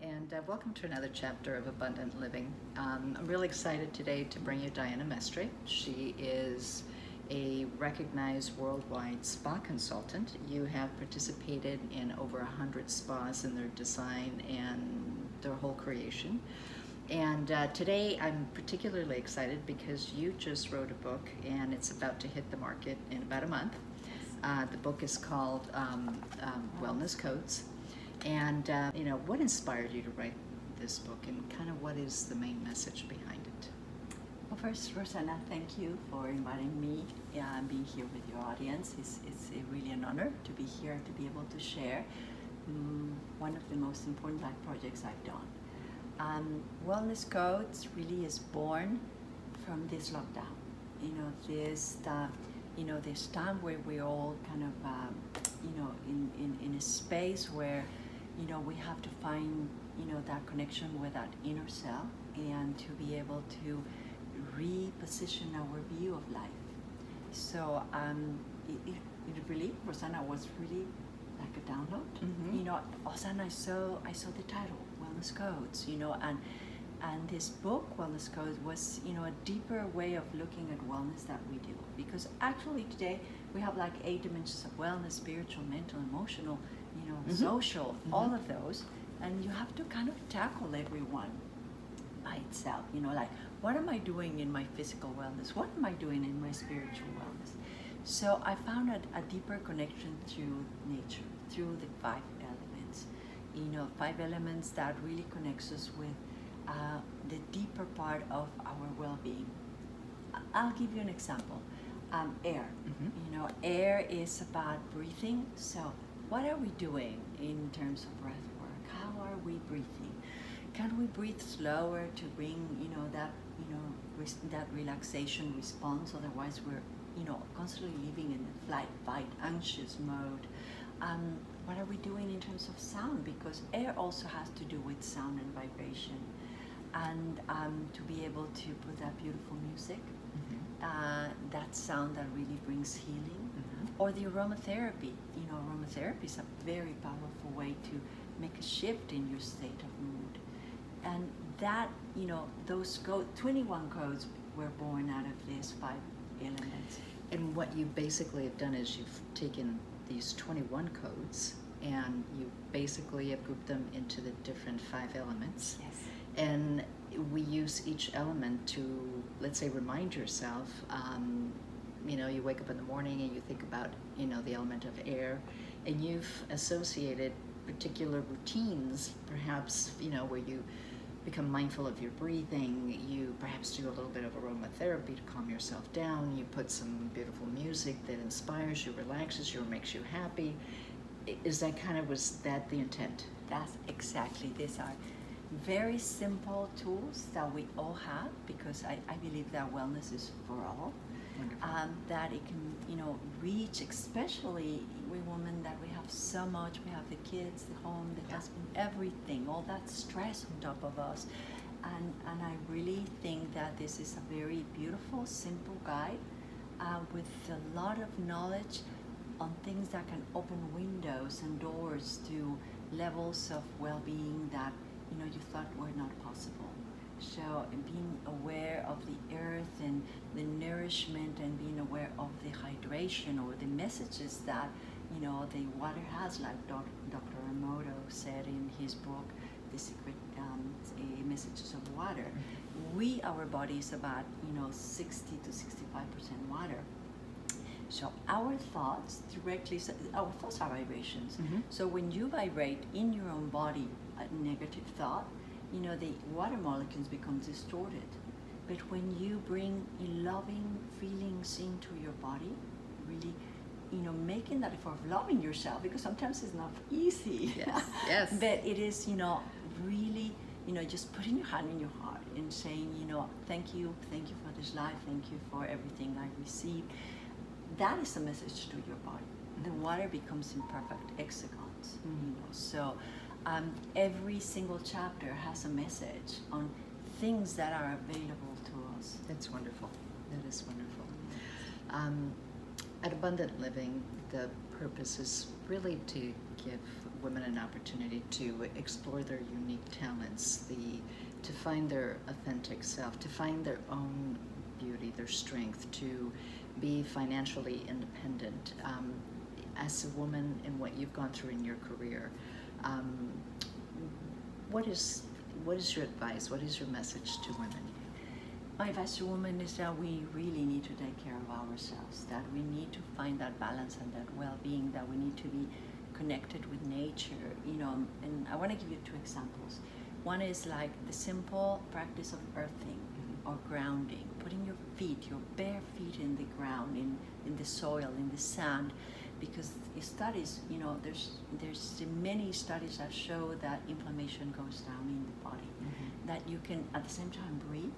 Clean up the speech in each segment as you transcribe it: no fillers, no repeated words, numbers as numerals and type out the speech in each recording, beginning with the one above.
and welcome to another chapter of Abundant Living. I'm really excited today to bring you Diana Mestre. She is a recognized worldwide spa consultant. You have participated in over 100 spas in their design and their whole creation. And today I'm particularly excited because you just wrote a book and it's about to hit the market in about a month. The book is called Wellness Codes. And, what inspired you to write this book and kind of what is the main message behind it? Well, first, Rosanna, thank you for inviting me and being here with your audience. It's really an honor to be here, to be able to share one of the most important life projects I've done. Wellness Codes really is born from this lockdown. This time where we all kind of, in a space where we have to find, that connection with that inner self and to be able to reposition our view of life. So it really, Rosanna, was really like a download. Mm-hmm. All of a sudden I saw the title, Wellness Codes, and this book, Wellness Codes, was, a deeper way of looking at wellness that we do. Because actually today we have like 8 dimensions of wellness: spiritual, mental, emotional, social, all of those. And you have to kind of tackle every one by itself. Like, what am I doing in my physical wellness? What am I doing in my spiritual wellness? So I found a deeper connection through nature, through the 5 elements. 5 elements that really connects us with the deeper part of our well-being. I'll give you an example. Air. Mm-hmm. Air is about breathing. So what are we doing in terms of breath work? How are we breathing? Can we breathe slower to bring, that relaxation response? Otherwise, we're, constantly living in the flight, fight, anxious mode. What are we doing in terms of sound? Because air also has to do with sound and vibration. And to be able to put that beautiful music, that sound that really brings healing, or the aromatherapy. Aromatherapy is a very powerful way to make a shift in your state of mood. And that, those 21 codes were born out of these 5 elements. And what you basically have done is you've taken these 21 codes and you basically have grouped them into the different 5 elements. Yes. And we use each element to, let's say, remind yourself. You wake up in the morning and you think about, the element of air, and you've associated particular routines, perhaps, where you become mindful of your breathing. You perhaps do a little bit of aromatherapy to calm yourself down. You put some beautiful music that inspires you, relaxes you, or makes you happy. Was that the intent? That's exactly. These are very simple tools that we all have, because I believe that wellness is for all. That it can, reach, especially we women that we have so much. We have the kids, the home, the husband, everything, all that stress on top of us. And I really think that this is a very beautiful, simple guide with a lot of knowledge on things that can open windows and doors to levels of well-being that you thought were not possible. So being aware of the earth and the nourishment, and being aware of the hydration or the messages that the water has, like Dr. Emoto said in his book, The Secret Messages of Water. Our body is about 60 to 65% water. So our thoughts our thoughts are vibrations. So when you vibrate in your own body a negative thought, the water molecules become distorted. But when you bring loving feelings into your body, really, making that effort of loving yourself, because sometimes it's not easy. Yes. But it is, really, just putting your hand in your heart and saying, thank you for this life, thank you for everything I received. That is a message to your body. The water becomes in perfect hexagons. So every single chapter has a message on things that are available to us. That's wonderful. That is wonderful. At Abundant Living, the purpose is really to give women an opportunity to explore their unique talents, to find their authentic self, to find their own beauty, their strength, to be financially independent. As a woman in what you've gone through in your career, what is your advice? What is your message to women? My advice to women is that we really need to take care of ourselves, that we need to find that balance and that well-being, that we need to be connected with nature, and I want to give you 2 examples. One is like the simple practice of earthing or grounding, putting your feet, your bare feet in the ground, in the soil, in the sand, because studies, there's many studies that show that inflammation goes down in the body, that you can at the same time breathe,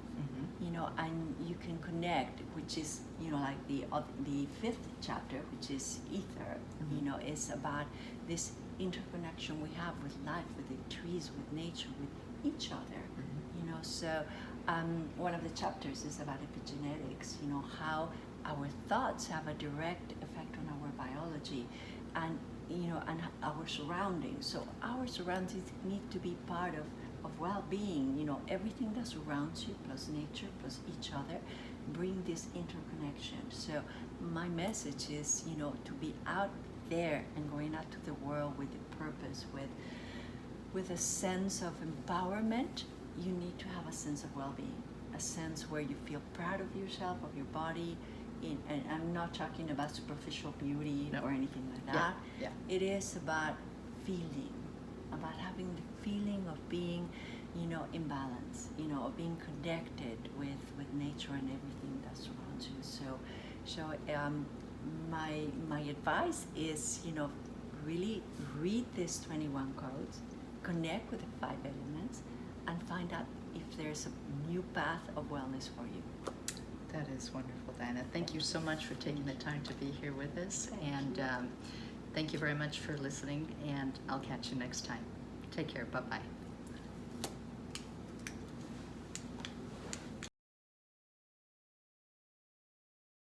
and you can connect, which is, like the 5th chapter, which is ether, is about this interconnection we have with life, with the trees, with nature, with each other, so one of the chapters is about epigenetics, how our thoughts have a direct effect on our biology and and our surroundings. So our surroundings need to be part of well-being, everything that surrounds you plus nature plus each other bring this interconnection. So my message is, to be out there and going out to the world with a purpose, with a sense of empowerment. You need to have a sense of well-being, a sense where you feel proud of yourself, of your body. And I'm not talking about superficial beauty or anything like that. Yeah. It is about feeling, about having the feeling of being, in balance, of being connected with nature and everything that surrounds you. So my advice is, really read these 21 codes, connect with the 5 elements, and find out if there's a new path of wellness for you. That is wonderful, Diana. Thank you so much for taking the time to be here with us. Thank you very much for listening, and I'll catch you next time. Take care. Bye-bye.